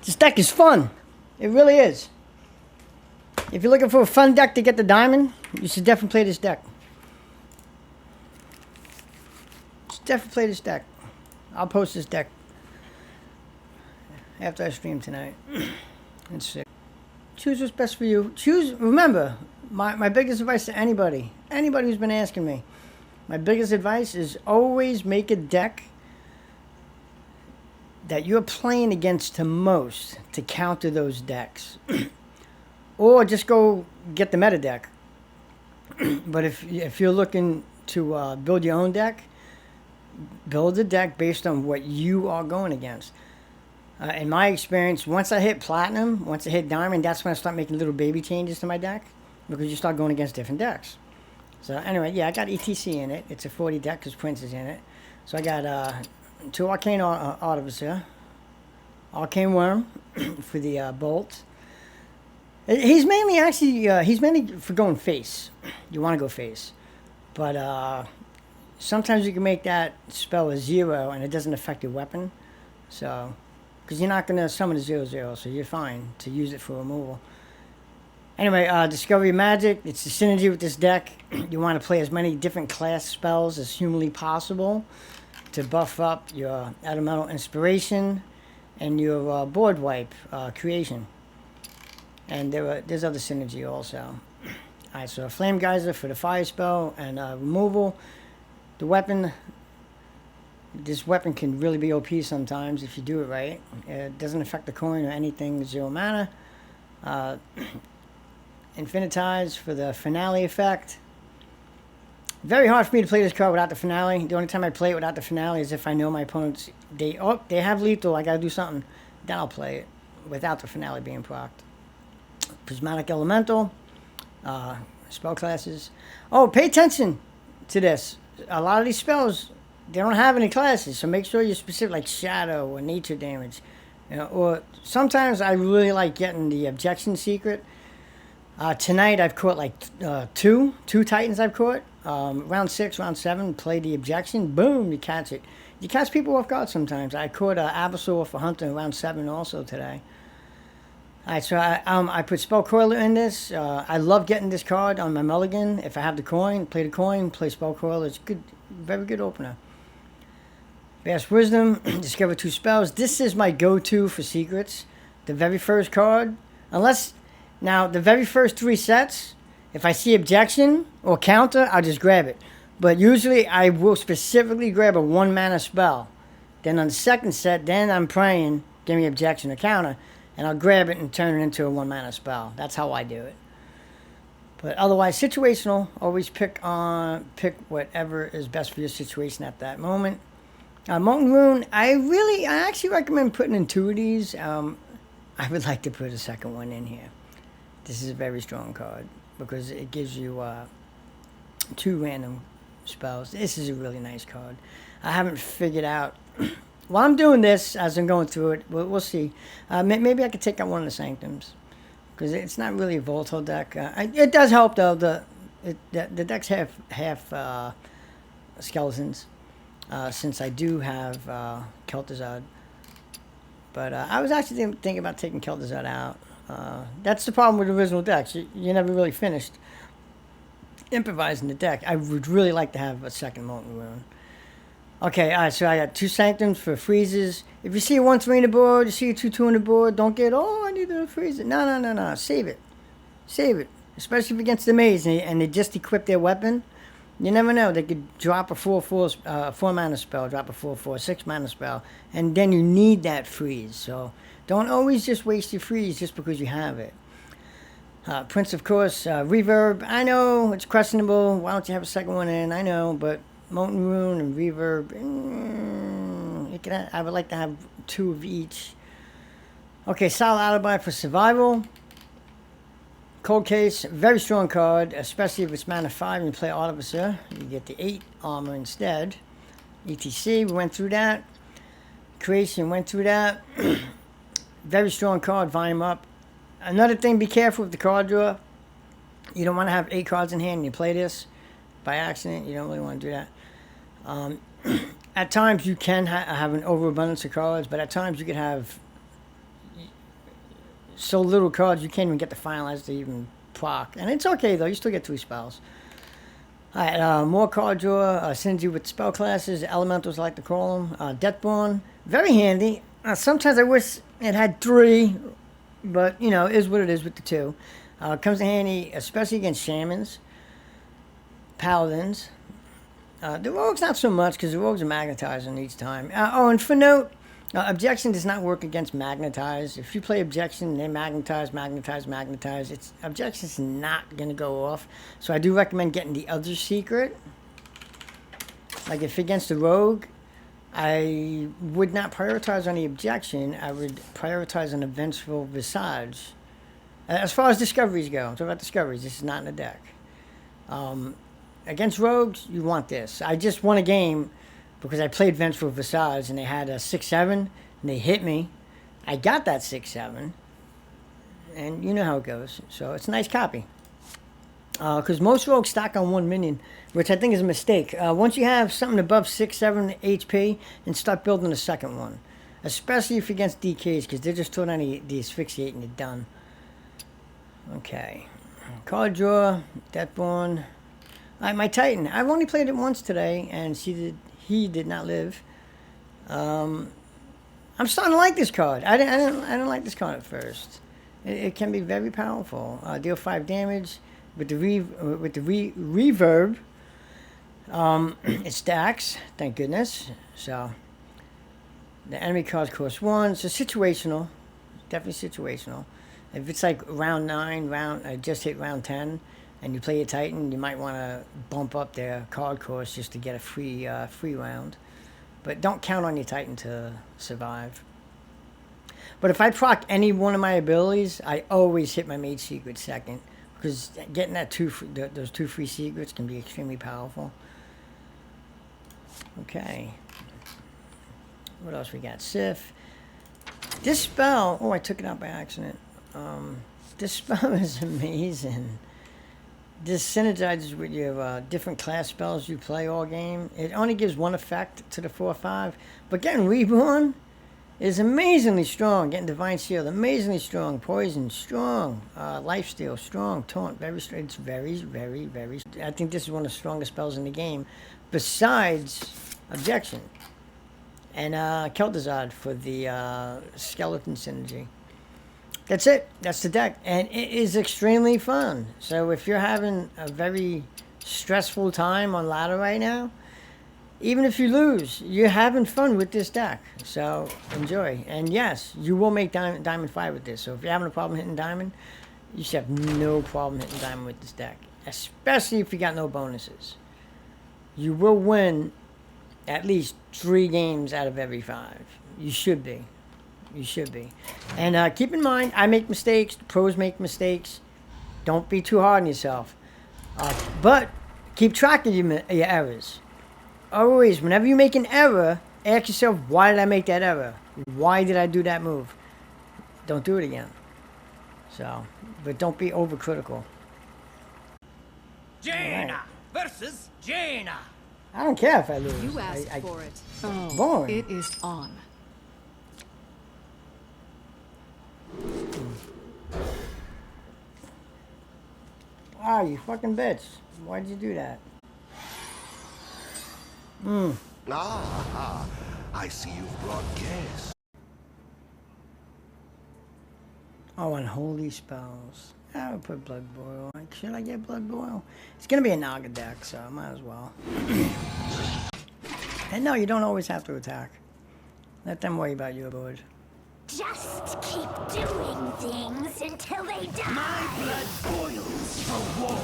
This deck is fun. It really is. If you're looking for a fun deck to get the diamond, you should definitely play this deck. Definitely play this deck. I'll post this deck after I stream tonight. Let's see. Choose what's best for you. Choose. Remember, my biggest advice to anybody who's been asking me, my biggest advice is always make a deck that you're playing against the most to counter those decks. Or just go get the meta deck. But if you're looking to build your own deck, build a deck based on what you are going against. In my experience, once I hit platinum, once I hit diamond, that's when I start making little baby changes to my deck, because you start going against different decks. So anyway, yeah, I got ETC in it. It's a 40 deck because Prince is in it. So I got 2 Arcane Artificer, Arcane Worm for the bolt. He's mainly he's mainly for going face. You want to go face. But sometimes you can make that spell a 0 and it doesn't affect your weapon. So, because you're not going to summon a 0/0, so you're fine to use it for removal. Anyway, Discovery Magic, it's the synergy with this deck. You want to play as many different class spells as humanly possible to buff up your Elemental Inspiration and your board wipe creation. And there's other synergy also. Alright, so Flame Geyser for the fire spell and removal. The weapon, this weapon can really be OP sometimes if you do it right. It doesn't affect the coin or anything, 0 mana. Infinitize for the finale effect. Very hard for me to play this card without the finale. The only time I play it without the finale is if I know my opponents, they have lethal, I gotta do something. Then I'll play it without the finale being procced. Prismatic Elemental, spell classes. Oh, pay attention to this. A lot of these spells, they don't have any classes, so make sure you're specific, like Shadow or Nature Damage. You know, or sometimes I really like getting the Objection Secret. Tonight I've caught like two Titans I've caught. Round 6, round 7, play the Objection, boom, you catch it. You catch people off guard sometimes. I caught Abyssal for Hunter in round 7 also today. Alright, so I put Spellcoiler in this. I love getting this card on my mulligan. If I have the coin, play Spellcoiler. It's good, very good opener. Vast Wisdom, discover 2 spells. This is my go-to for secrets. The very first card, now the very first 3 sets, if I see Objection or Counter, I'll just grab it. But usually I will specifically grab a 1 mana spell. Then on the second set, then I'm praying, give me Objection or Counter. And I'll grab it and turn it into a 1 mana spell. That's how I do it. But otherwise, situational. Always pick whatever is best for your situation at that moment. Molten Rune, I actually recommend putting in 2 of these. I would like to put a second one in here. This is a very strong card because it gives you 2 random spells. This is a really nice card. I haven't figured out. While I'm doing this, as I'm going through it, we'll see. Maybe I could take out one of the Sanctums, because it's not really a volatile deck. It does help though. The decks have half skeletons, since I do have Kel'Thuzad. But I was actually thinking about taking Kel'Thuzad out. That's the problem with original decks. You never really finished improvising the deck. I would really like to have a second Molten Rune. Okay, alright, so I got 2 Sanctums for freezes. If you see a 1/3 on the board, you see a 2/2 on the board, don't get, I need to freeze it. No. Save it. Save it. Especially if against the Mage and they just equip their weapon. You never know. They could drop a 4 mana spell, drop a 4/4, 6 mana spell, and then you need that freeze. So don't always just waste your freeze just because you have it. Prince, of course, Reverb. I know, it's questionable. Why don't you have a second one in? I know, but Molten Rune and Reverb, I would like to have 2 of each. Okay, Solid Alibi for survival. Cold Case, very strong card, especially if it's mana 5 and you play Artificer. You get the 8 armor instead. ETC, we went through that. Creation, went through that. Very strong card, volume up. Another thing, be careful with the card draw. You don't want to have 8 cards in hand and you play this by accident. You don't really want to do that. At times you can have an overabundance of cards, but at times you could have so little cards you can't even get the finalize to even proc. And it's okay though, you still get 2 spells. Alright, more card draw, synergy with spell classes, elementals I like to call them. Deathborn, very handy. Sometimes I wish it had 3, but you know, is what it is with the 2. Comes in handy, especially against shamans, paladins. The rogues not so much, because the rogues are magnetizing each time. Oh, and for note, objection does not work against magnetize. If you play objection, they magnetize. It's objection's not going to go off. So I do recommend getting the other secret. Like if against the rogue, I would not prioritize on the objection. I would prioritize on a vengeful visage. As far as discoveries go, I'm talking about discoveries. This is not in the deck. Against rogues, you want this. I just won a game because I played Vengeful Visage and they had a 6-7 and they hit me. I got that 6-7 and you know how it goes. So it's a nice copy. Because most rogues stack on 1 minion, which I think is a mistake. Once you have something above 6-7 HP, then start building a second one. Especially if you're against DKs, because they're just throwing on the asphyxiate and you're done. Okay. Card draw, Deathborn. My Titan. I've only played it once today, and he did not live. I'm starting to like this card. I didn't like this card at first. It can be very powerful. Deal 5 damage with the reverb. It stacks, thank goodness. So the enemy cards cost 1. So situational, definitely situational. If it's like round 9, I just hit round 10, and you play a Titan, you might want to bump up their card cost just to get a free round. But don't count on your Titan to survive. But if I proc any one of my abilities, I always hit my Mage Secret second, because getting that those 2 free secrets can be extremely powerful. Okay. What else we got? Sif. This spell. Oh, I took it out by accident. This spell is amazing. This synergizes with your different class spells you play all game. It only gives 1 effect to the 4/5, but getting Reborn is amazingly strong. Getting Divine Shield, amazingly strong. Poison, strong. Lifesteal, strong. Taunt, very strong. It's very, very, very. I think this is one of the strongest spells in the game, besides Objection and Kel'Thuzad for the skeleton synergy. That's it. That's the deck. And it is extremely fun. So if you're having a very stressful time on ladder right now, even if you lose, you're having fun with this deck. So enjoy. And yes, you will make Diamond 5 with this. So if you're having a problem hitting Diamond, you should have no problem hitting Diamond with this deck. Especially if you got no bonuses. You will win at least 3 games out of every 5. You should be. You should be. And keep in mind, I make mistakes. The pros make mistakes. Don't be too hard on yourself. But keep track of your errors. Always, whenever you make an error, ask yourself, why did I make that error? Why did I do that move? Don't do it again. So, but don't be overcritical. Jaina versus Jaina. I don't care if I lose. You asked for it. Oh, boring. It is on. Ah, you fucking bitch. Why'd you do that? Ah, I see you've brought guests. Oh, unholy spells. I would put Blood Boil. Like, should I get Blood Boil? It's gonna be a Naga deck, so I might as well. And no, you don't always have to attack. Let them worry about you, Lord. Just keep doing things until they die. My blood boils for war.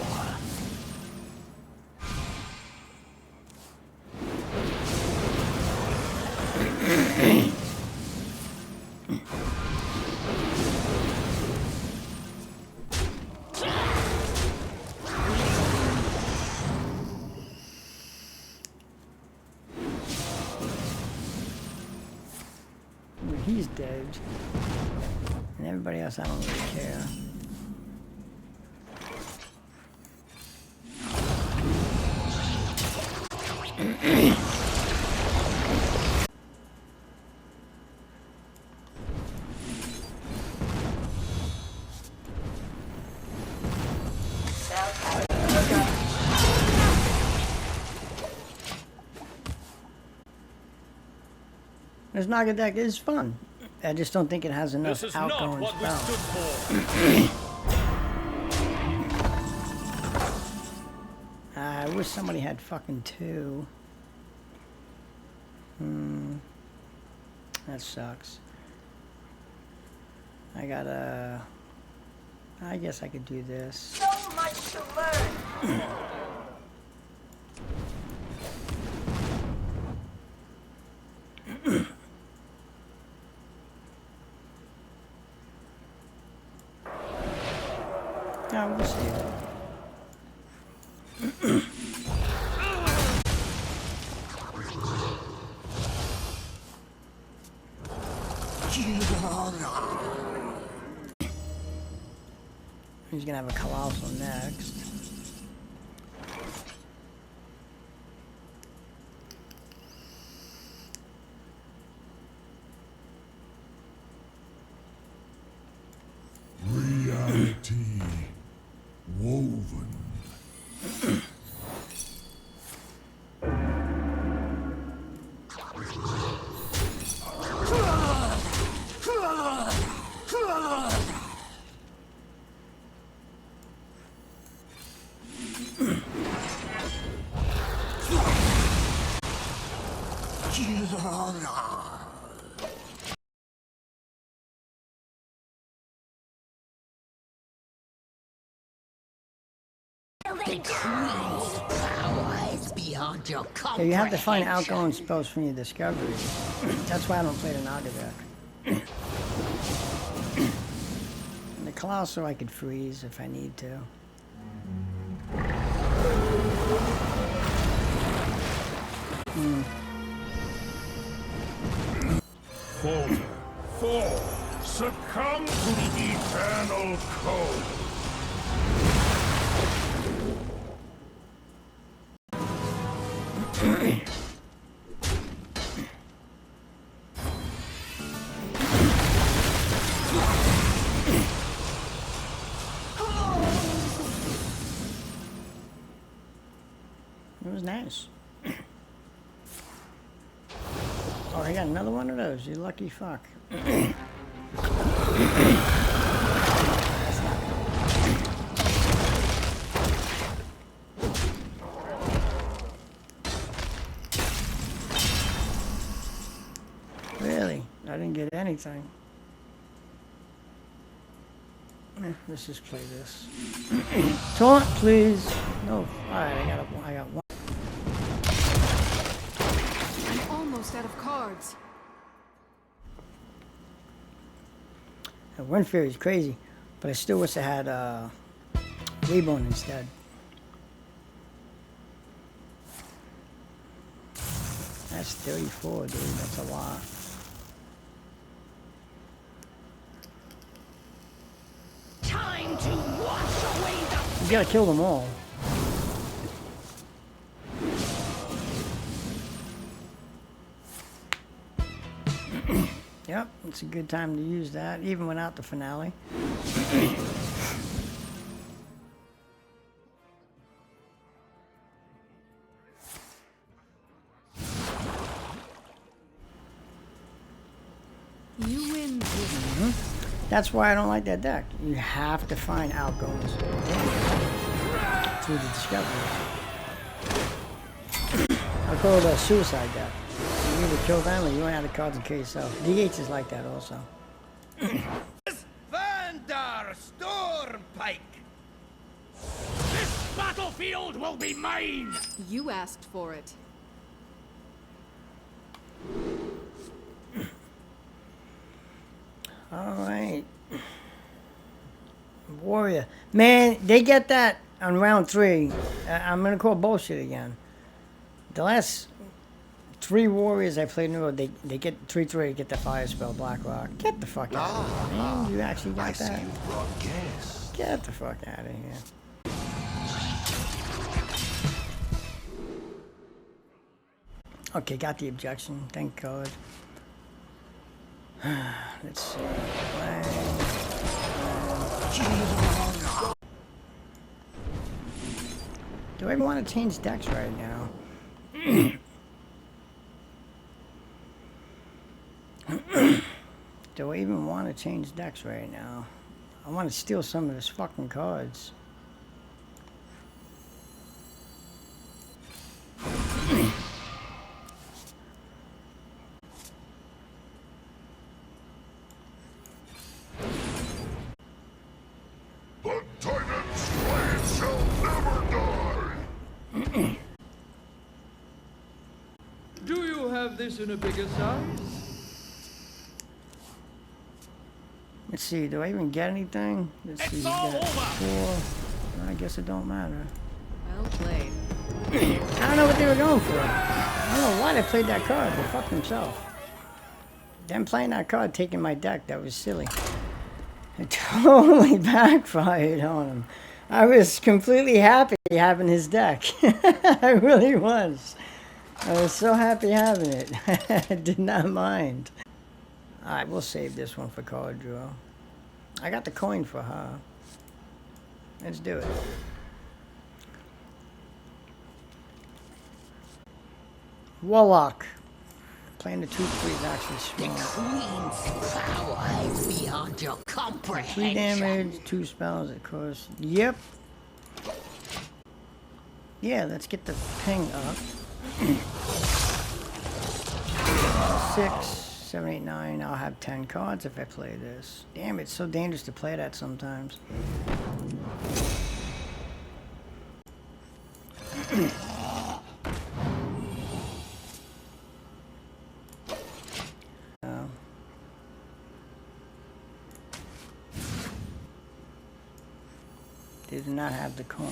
He's dead. And everybody else, I don't really care. This Naga deck is fun. I just don't think it has enough This is not outgoing what we spells. stood for. I wish somebody had fucking 2. That sucks. I guess I could do this. So much to learn. No, we'll see. He's gonna have a colossal next. Reality woven. They die. Power is beyond your Yeah, comprehension. you have to find outgoing spells from your discovery. That's why I don't play the Naga deck. And the Colossal I could freeze if I need to. Fall. Succumb to the eternal cold. It was nice. Oh, I got another one of those. You lucky fuck. Really? I didn't get anything. Let's just play this. Taunt, please. No. Alright, I got one. I'm almost out of cards. That Wind Fury is crazy, but I still wish I had Reborn instead. That's 34, dude. That's a lot. Time to wash away the You gotta kill them all. Yep, it's a good time to use that, even without the finale. You win this. That's why I don't like that deck. You have to find outgoings through the discovery. I call it a suicide deck. You either kill them or you run out of cards and kill yourself. DH is like that also. Vandar Stormpike. This battlefield will be mine. You asked for it. Alright. Warrior. Man, they get that on round 3. I'm gonna call bullshit again. The last 3 warriors I played in a row, they get 3/3, get the fire spell, Blackrock. Get the fuck out of here, man. You actually got I see that? you brought gas. Get the fuck out of here. Okay, got the objection. Thank God. Let's see. Do I want to change decks right now? even want to change decks right now. I want to steal some of his fucking cards. The Titan's blade shall never die! Do you have this in a bigger size? Let's see, do I even get anything? Let's see, It's we all got over. 4. I guess it don't matter. Well played. I don't know what they were going for. I don't know why they played that card. They fucked themselves. Them playing that card, taking my deck, that was silly. It totally backfired on him. I was completely happy having his deck. I really was. I was so happy having it. I did not mind. Alright, we'll save this one for card draw. I got the coin for her. Let's do it. Warlock. Playing the 2/3 is actually The small. Queen's power is beyond your 3 comprehension. damage, 2 spells, of course. Yep. Yeah, let's get the ping up. 6, 7, 8, 9. I'll have 10 cards if I play this. Damn, it's so dangerous to play that sometimes. They do not have the coin.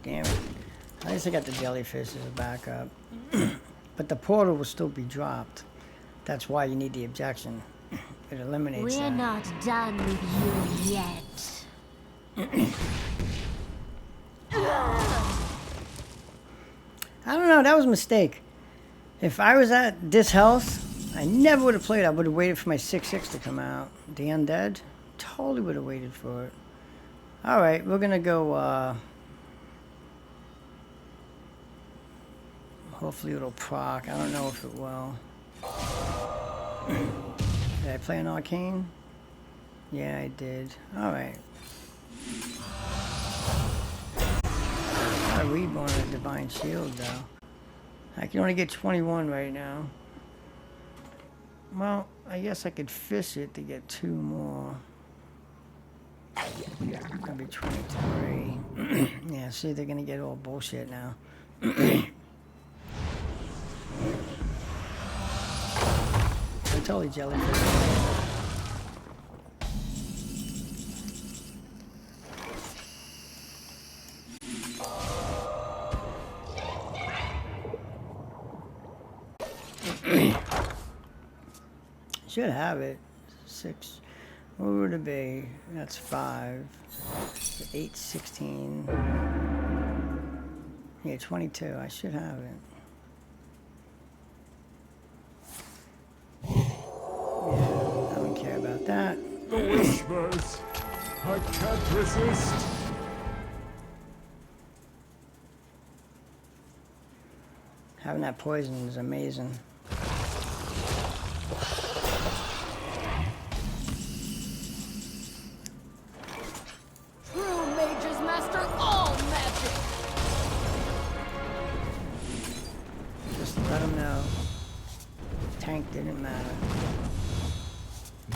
Damn it. At least I got the jellyfish as a backup. But the portal will still be dropped. That's why you need the objection. It eliminates We're that. not done with you yet. I don't know, that was a mistake. If I was at this health, I never would have played. I would have waited for my 6/6 to come out. The undead? Totally would have waited for it. Alright, we're gonna go, hopefully it'll proc. I don't know if it will. Did I play an arcane? Yeah, I did. Alright. Got a reborn and a divine shield though. I can only get 21 right now. Well, I guess I could fish it to get 2 more. That'd be 23. Yeah, see, they're gonna get all bullshit now. I totally jellyfish. Should have it. 6. What would it be? That's 5. 8, 16. Yeah, 22. I should have it. Yeah, I don't care about that. The whispers. I can't resist. Having that poison is amazing. True mages master all magic. Just let them know. Tank didn't matter.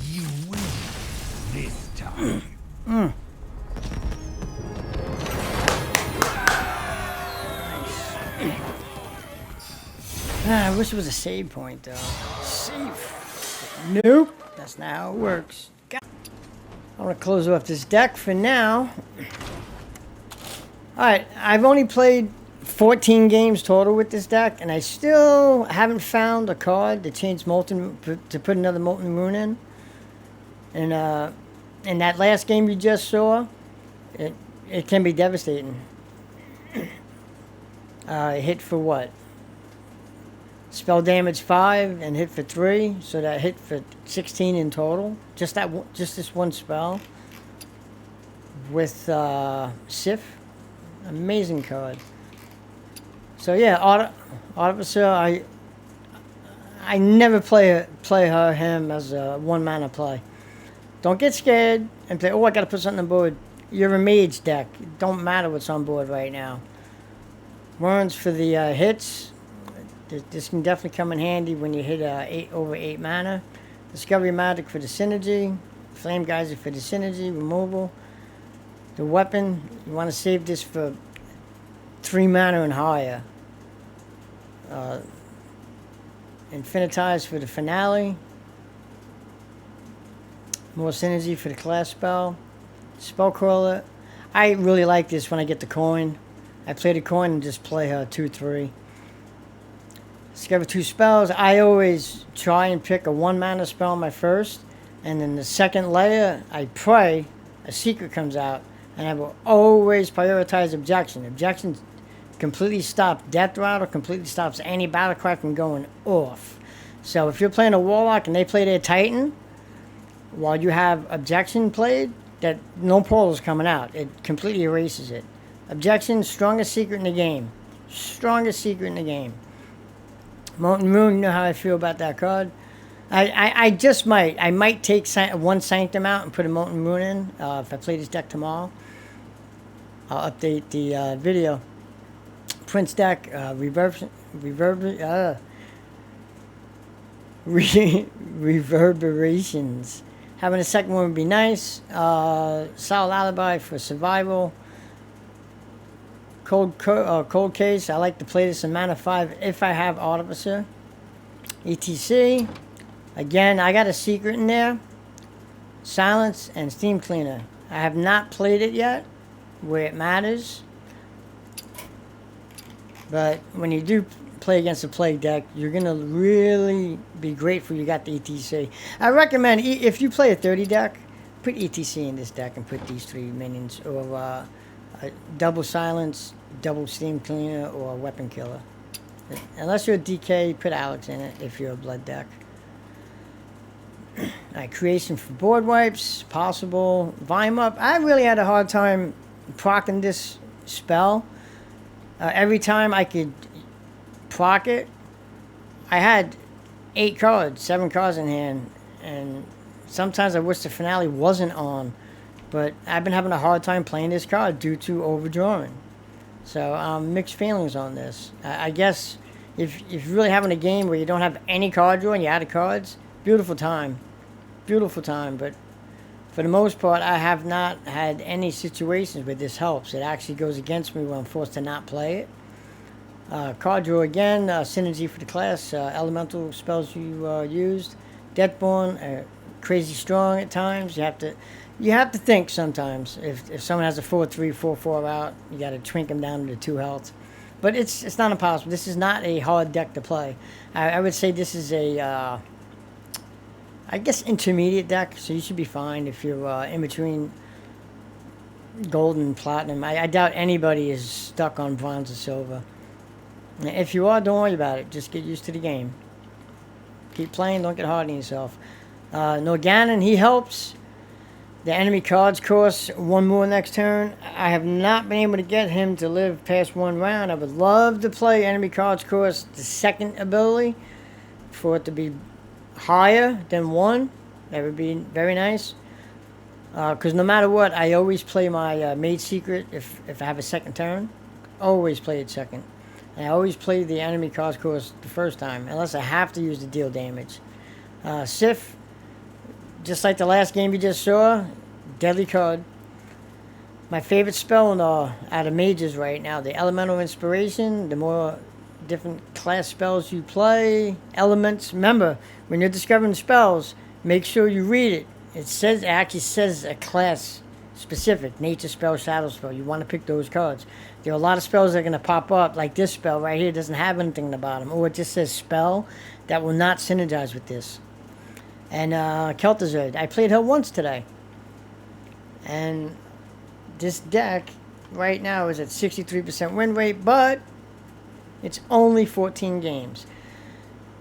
You win this time. I wish it was a save point though. Save. Nope. That's not how it works. I want to close off this deck for now. Alright, I've only played 14 games total with this deck, and I still haven't found a card to change Molten, to put another Molten Moon in. And in that last game you just saw, it can be devastating. It hit for what? Spell damage 5 and hit for 3, so that hit for 16 in total. Just this one spell with Sif. Amazing card. So yeah, Artificer, I never play him as a 1-mana play. Don't get scared and say, oh, I gotta put something on board. You're a mage deck. It don't matter what's on board right now. Warrants for the hits. This can definitely come in handy when you hit over 8 mana. Discovery Magic for the synergy. Flame Geyser for the synergy removal. The weapon, you want to save this for 3 mana and higher. Infinitize for the finale. More synergy for the class spell. Spellcrawler. I really like this when I get the coin. I play the coin and just play 2/3. Discover 2 spells. I always try and pick a 1-mana spell on my first, and then the second layer, I pray a secret comes out, and I will always prioritize objection. Objection completely stops Death Rattle, completely stops any battle cry from going off. So if you're playing a Warlock and they play their Titan, while you have objection played, that no portal's coming out. It completely erases it. Objection, strongest secret in the game. Strongest secret in the game. Molten Moon, you know how I feel about that card. I just might. I might take one Sanctum out and put a Molten Moon in if I play this deck tomorrow. I'll update the video. Prince deck, reverberations. Having a second one would be nice. Solid Alibi for survival. Cold Case. I like to play this in mana 5 if I have Artificer. ETC. Again, I got a secret in there. Silence and Steam Cleaner. I have not played it yet where it matters. But when you do play against a Plague deck, you're going to really be grateful you got the ETC. I recommend, if you play a 30 deck, put ETC in this deck and put these 3 minions. Or double Silence, double Steam Cleaner, or Weapon Killer. Unless you're a DK, put Alex in it if you're a Blood deck. Creation for board wipes, possible. Volume Up. I really had a hard time proccing this spell. Every time I could proc it, I had 8 cards, 7 cards in hand, and sometimes I wish the finale wasn't on, but I've been having a hard time playing this card due to overdrawing. So mixed feelings on this. I guess if you're really having a game where you don't have any card draw and you're out of cards, beautiful time, but for the most part, I have not had any situations where this helps. It actually goes against me when I'm forced to not play it. Card draw again, synergy for the class, elemental spells you used. Deathborn, crazy strong at times. You have to think sometimes. If someone has a 4/3, 4/4 out, you got to twink them down to 2 health. But it's not impossible. This is not a hard deck to play. I would say this is a I guess intermediate deck, so you should be fine if you're in between gold and platinum. I doubt anybody is stuck on bronze or silver. If you are, don't worry about it. Just get used to the game. Keep playing, don't get hard on yourself. Norganon, he helps. The enemy cards cost 1 more next turn. I have not been able to get him to live past 1 round. I would love to play enemy cards cost the second ability for it to be higher than 1. That would be very nice. Because no matter what, I always play my Mage Secret if I have a second turn. Always play it second. And I always play the enemy cards course the first time, unless I have to use to deal damage. Sif, just like the last game you just saw, deadly card. My favorite spell out of mages right now, the Elemental Inspiration. The more different class spells you play, elements. Remember, when you're discovering spells, make sure you read it. It actually says a class specific, nature spell, shadow spell. You want to pick those cards. There are a lot of spells that are going to pop up, like this spell right here doesn't have anything in the bottom, or it just says spell that will not synergize with this. And Kel'Thuzad, I played her once today. And this deck right now is at 63% win rate, but it's only 14 games.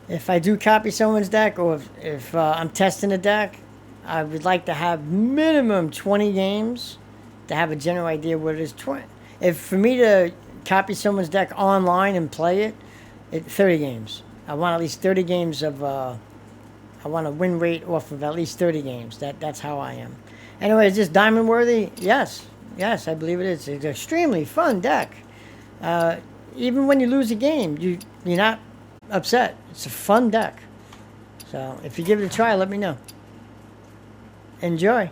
If I do copy someone's deck, or if I'm testing a deck, I would like to have minimum 20 games to have a general idea what it is. If for me to copy someone's deck online and play it, 30 games. I want at least 30 games of. I want a win rate off of at least 30 games. That's how I am. Anyway, is this diamond worthy? Yes, I believe it is. It's an extremely fun deck. Even when you lose a game, you're not upset. It's a fun deck. So if you give it a try, let me know. Enjoy.